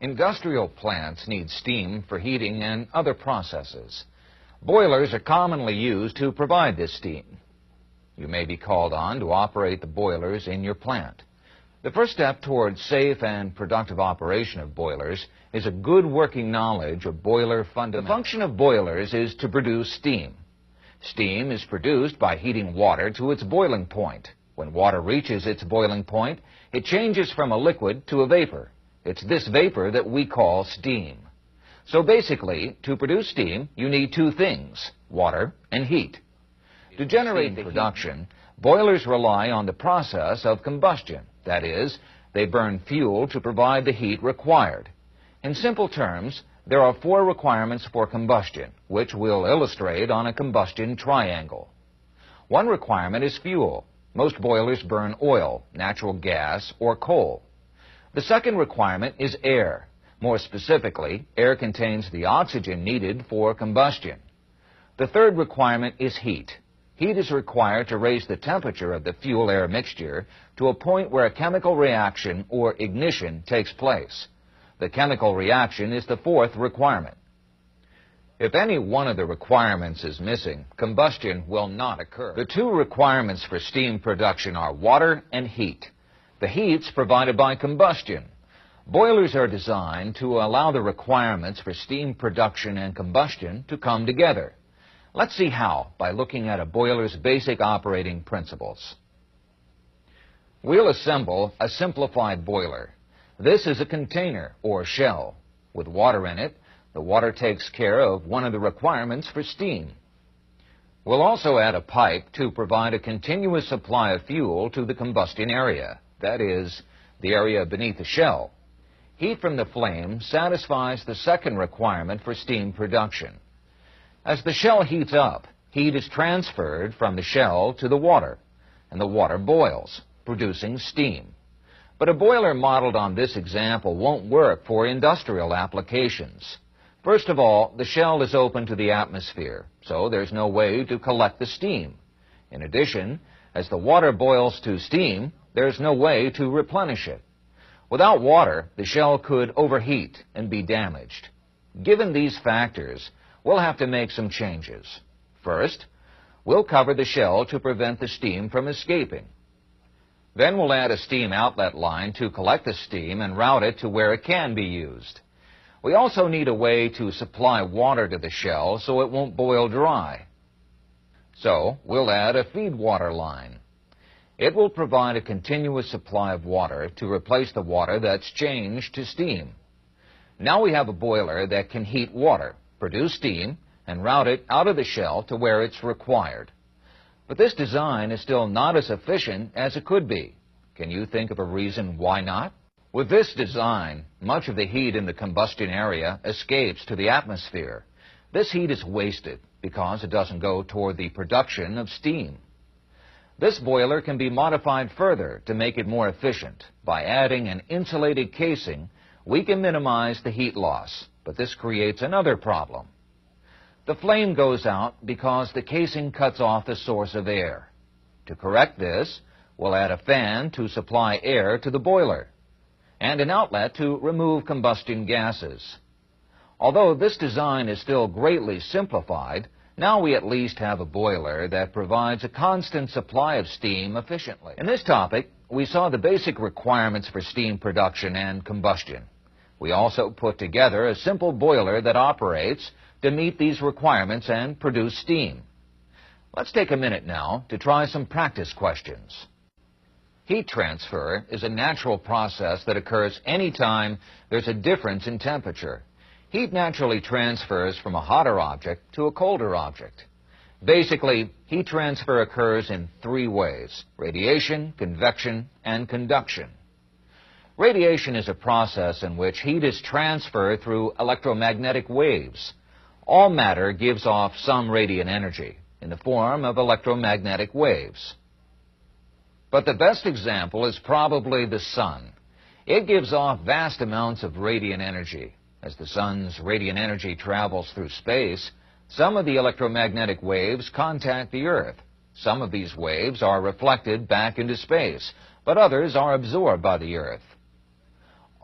Industrial plants need steam for heating and other processes. Boilers are commonly used to provide this steam. You may be called on to operate the boilers in your plant. The first step towards safe and productive operation of boilers is a good working knowledge of boiler fundamentals. The function of boilers is to produce steam. Steam is produced by heating water to its boiling point. When water reaches its boiling point, it changes from a liquid to a vapor. It's this vapor that we call steam. So basically, to produce steam, you need two things, water and heat. To generate the production, boilers rely on the process of combustion. That is, they burn fuel to provide the heat required. In simple terms, there are four requirements for combustion, which we'll illustrate on a combustion triangle. One requirement is fuel. Most boilers burn oil, natural gas, or coal. The second requirement is air. More specifically, air contains the oxygen needed for combustion. The third requirement is heat. Heat is required to raise the temperature of the fuel-air mixture to a point where a chemical reaction or ignition takes place. The chemical reaction is the fourth requirement. If any one of the requirements is missing, combustion will not occur. The two requirements for steam production are water and heat. The heat's provided by combustion. Boilers are designed to allow the requirements for steam production and combustion to come together. Let's see how by looking at a boiler's basic operating principles. We'll assemble a simplified boiler. This is a container or shell. With water in it, the water takes care of one of the requirements for steam. We'll also add a pipe to provide a continuous supply of fuel to the combustion area, that is, the area beneath the shell. Heat from the flame satisfies the second requirement for steam production. As the shell heats up, heat is transferred from the shell to the water, and the water boils, producing steam. But a boiler modeled on this example won't work for industrial applications. First of all, the shell is open to the atmosphere, so there's no way to collect the steam. In addition, as the water boils to steam, there's no way to replenish it. Without water, the shell could overheat and be damaged. Given these factors, we'll have to make some changes. First, we'll cover the shell to prevent the steam from escaping. Then we'll add a steam outlet line to collect the steam and route it to where it can be used. We also need a way to supply water to the shell so it won't boil dry. So we'll add a feed water line. It will provide a continuous supply of water to replace the water that's changed to steam. Now we have a boiler that can heat water, produce steam, and route it out of the shell to where it's required. But this design is still not as efficient as it could be. Can you think of a reason why not? With this design, much of the heat in the combustion area escapes to the atmosphere. This heat is wasted because it doesn't go toward the production of steam. This boiler can be modified further to make it more efficient. By adding an insulated casing, we can minimize the heat loss, but this creates another problem. The flame goes out because the casing cuts off the source of air. To correct this, we'll add a fan to supply air to the boiler and an outlet to remove combustion gases. Although this design is still greatly simplified, now we at least have a boiler that provides a constant supply of steam efficiently. In this topic, we saw the basic requirements for steam production and combustion. We also put together a simple boiler that operates to meet these requirements and produce steam. Let's take a minute now to try some practice questions. Heat transfer is a natural process that occurs anytime there's a difference in temperature. Heat naturally transfers from a hotter object to a colder object. Basically, heat transfer occurs in three ways: radiation, convection, and conduction. Radiation is a process in which heat is transferred through electromagnetic waves. All matter gives off some radiant energy in the form of electromagnetic waves. But the best example is probably the sun. It gives off vast amounts of radiant energy. As the sun's radiant energy travels through space, some of the electromagnetic waves contact the Earth. Some of these waves are reflected back into space, but others are absorbed by the Earth.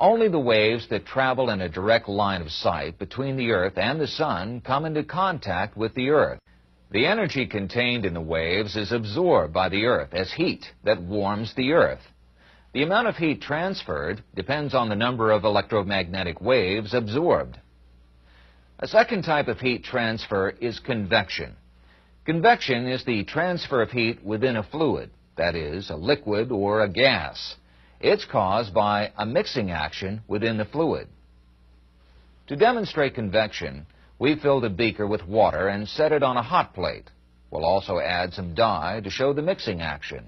Only the waves that travel in a direct line of sight between the Earth and the Sun come into contact with the Earth. The energy contained in the waves is absorbed by the Earth as heat that warms the Earth. The amount of heat transferred depends on the number of electromagnetic waves absorbed. A second type of heat transfer is convection. Convection is the transfer of heat within a fluid, that is, a liquid or a gas. It's caused by a mixing action within the fluid. To demonstrate convection, we filled a beaker with water and set it on a hot plate. We'll also add some dye to show the mixing action.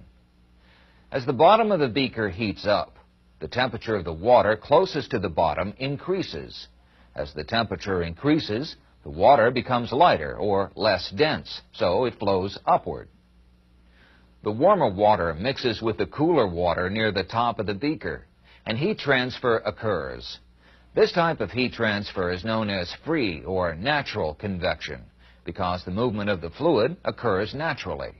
As the bottom of the beaker heats up, the temperature of the water closest to the bottom increases. As the temperature increases, the water becomes lighter or less dense, so it flows upward. The warmer water mixes with the cooler water near the top of the beaker, and heat transfer occurs. This type of heat transfer is known as free or natural convection because the movement of the fluid occurs naturally.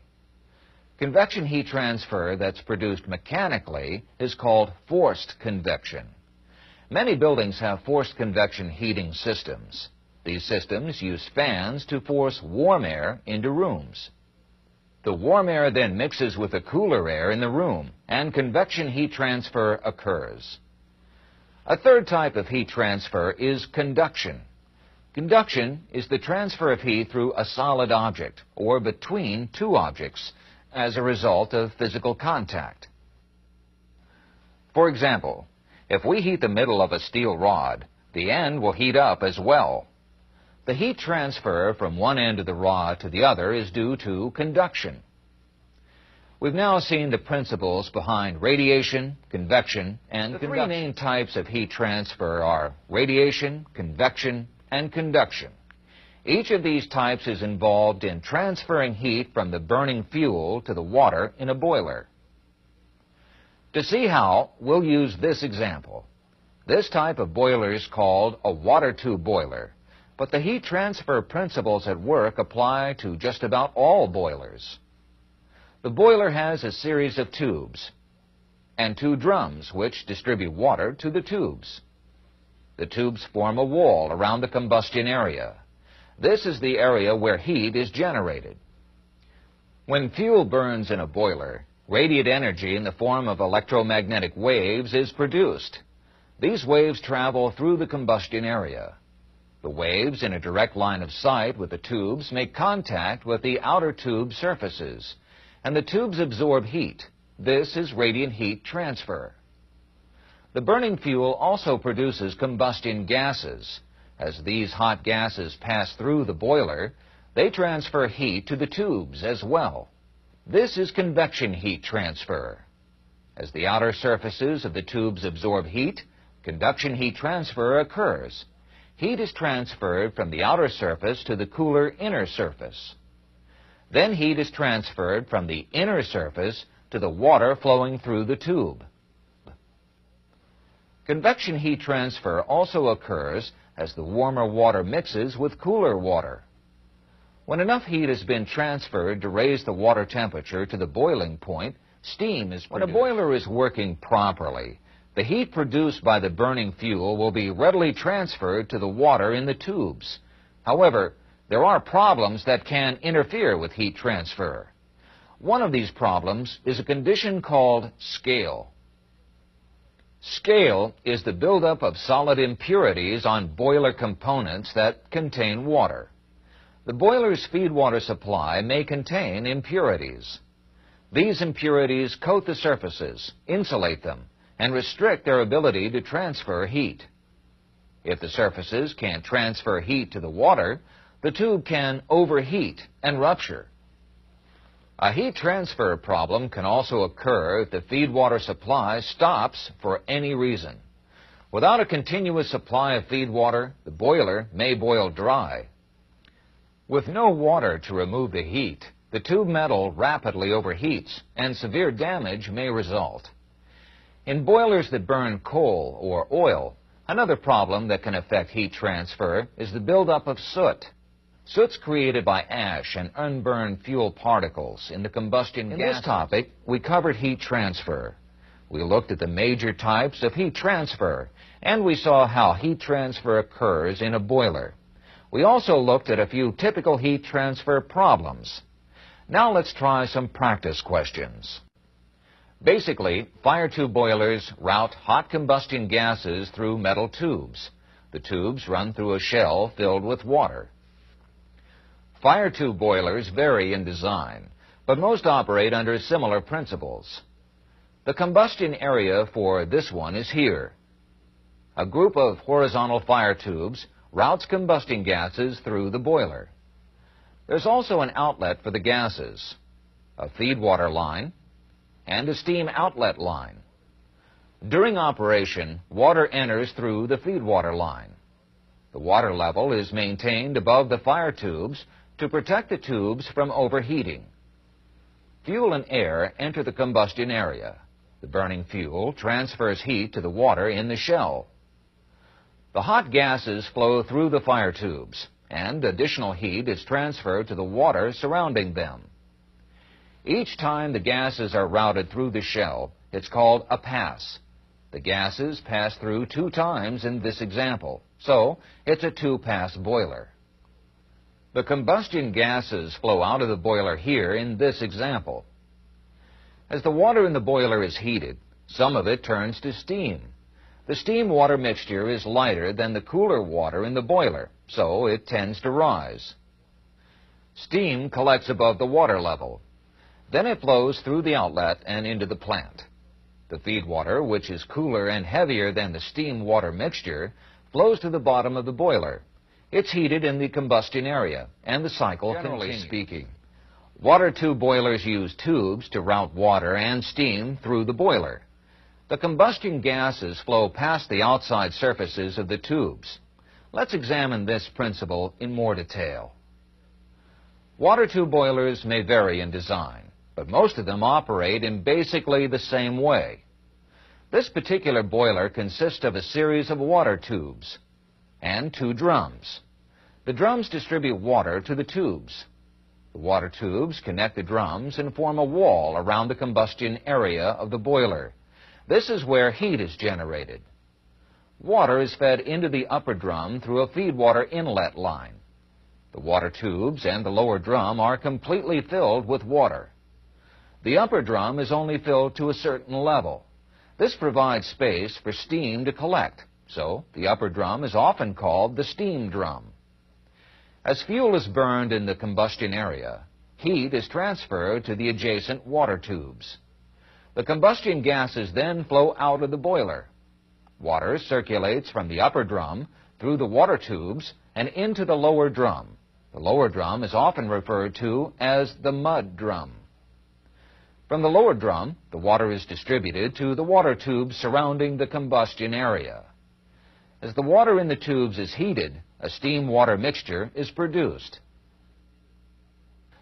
Convection heat transfer that's produced mechanically is called forced convection. Many buildings have forced convection heating systems. These systems use fans to force warm air into rooms. The warm air then mixes with the cooler air in the room, and convection heat transfer occurs. A third type of heat transfer is conduction. Conduction is the transfer of heat through a solid object or between two objects as a result of physical contact. For example, if we heat the middle of a steel rod, the end will heat up as well. The heat transfer from one end of the rod to the other is due to conduction. We've now seen the principles behind radiation, convection, and conduction. The three main types of heat transfer are radiation, convection, and conduction. Each of these types is involved in transferring heat from the burning fuel to the water in a boiler. To see how, we'll use this example. This type of boiler is called a water tube boiler, but the heat transfer principles at work apply to just about all boilers. The boiler has a series of tubes and two drums which distribute water to the tubes. The tubes form a wall around the combustion area. This is the area where heat is generated. When fuel burns in a boiler, radiant energy in the form of electromagnetic waves is produced. These waves travel through the combustion area. The waves in a direct line of sight with the tubes make contact with the outer tube surfaces, and the tubes absorb heat. This is radiant heat transfer. The burning fuel also produces combustion gases. As these hot gases pass through the boiler, they transfer heat to the tubes as well. This is convection heat transfer. As the outer surfaces of the tubes absorb heat, conduction heat transfer occurs. Heat is transferred from the outer surface to the cooler inner surface. Then heat is transferred from the inner surface to the water flowing through the tube. Convection heat transfer also occurs as the warmer water mixes with cooler water. When enough heat has been transferred to raise the water temperature to the boiling point, steam is produced. When a boiler is working properly, the heat produced by the burning fuel will be readily transferred to the water in the tubes. However, there are problems that can interfere with heat transfer. One of these problems is a condition called scale. Scale is the buildup of solid impurities on boiler components that contain water. The boiler's feed water supply may contain impurities. These impurities coat the surfaces, insulate them, and restrict their ability to transfer heat. If the surfaces can't transfer heat to the water, the tube can overheat and rupture. A heat transfer problem can also occur if the feed water supply stops for any reason. Without a continuous supply of feed water, the boiler may boil dry. With no water to remove the heat, the tube metal rapidly overheats and severe damage may result. In boilers that burn coal or oil, another problem that can affect heat transfer is the buildup of soot. Soot's created by ash and unburned fuel particles in the combustion gas. In this topic, we covered heat transfer. We looked at the major types of heat transfer, and we saw how heat transfer occurs in a boiler. We also looked at a few typical heat transfer problems. Now let's try some practice questions. Basically, fire tube boilers route hot combustion gases through metal tubes. The tubes run through a shell filled with water. Fire tube boilers vary in design, but most operate under similar principles. The combustion area for this one is here. A group of horizontal fire tubes routes combustion gases through the boiler. There's also an outlet for the gases, a feed water line, and a steam outlet line. During operation, water enters through the feed water line. The water level is maintained above the fire tubes to protect the tubes from overheating. Fuel and air enter the combustion area. The burning fuel transfers heat to the water in the shell. The hot gases flow through the fire tubes, and additional heat is transferred to the water surrounding them. Each time the gases are routed through the shell, it's called a pass. The gases pass through 2 times in this example, so it's a 2-pass boiler. The combustion gases flow out of the boiler here in this example. As the water in the boiler is heated, some of it turns to steam. The steam-water mixture is lighter than the cooler water in the boiler, so it tends to rise. Steam collects above the water level. Then it flows through the outlet and into the plant. The feed water, which is cooler and heavier than the steam-water mixture, flows to the bottom of the boiler. It's heated in the combustion area, and the cycle continues. Generally speaking, water tube boilers use tubes to route water and steam through the boiler. The combustion gases flow past the outside surfaces of the tubes. Let's examine this principle in more detail. Water tube boilers may vary in design, but most of them operate in basically the same way. This particular boiler consists of a series of water tubes and 2 drums. The drums distribute water to the tubes. The water tubes connect the drums and form a wall around the combustion area of the boiler. This is where heat is generated. Water is fed into the upper drum through a feed water inlet line. The water tubes and the lower drum are completely filled with water. The upper drum is only filled to a certain level. This provides space for steam to collect, so the upper drum is often called the steam drum. As fuel is burned in the combustion area, heat is transferred to the adjacent water tubes. The combustion gases then flow out of the boiler. Water circulates from the upper drum through the water tubes and into the lower drum. The lower drum is often referred to as the mud drum. From the lower drum, the water is distributed to the water tubes surrounding the combustion area. As the water in the tubes is heated, a steam-water mixture is produced.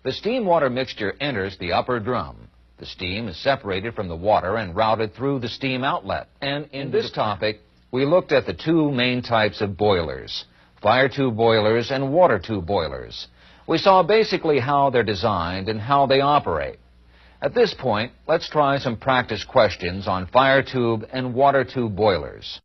The steam-water mixture enters the upper drum. The steam is separated from the water and routed through the steam outlet. And in this topic, we looked at the 2 main types of boilers, fire tube boilers and water tube boilers. We saw basically how they're designed and how they operate. At this point, let's try some practice questions on fire tube and water tube boilers.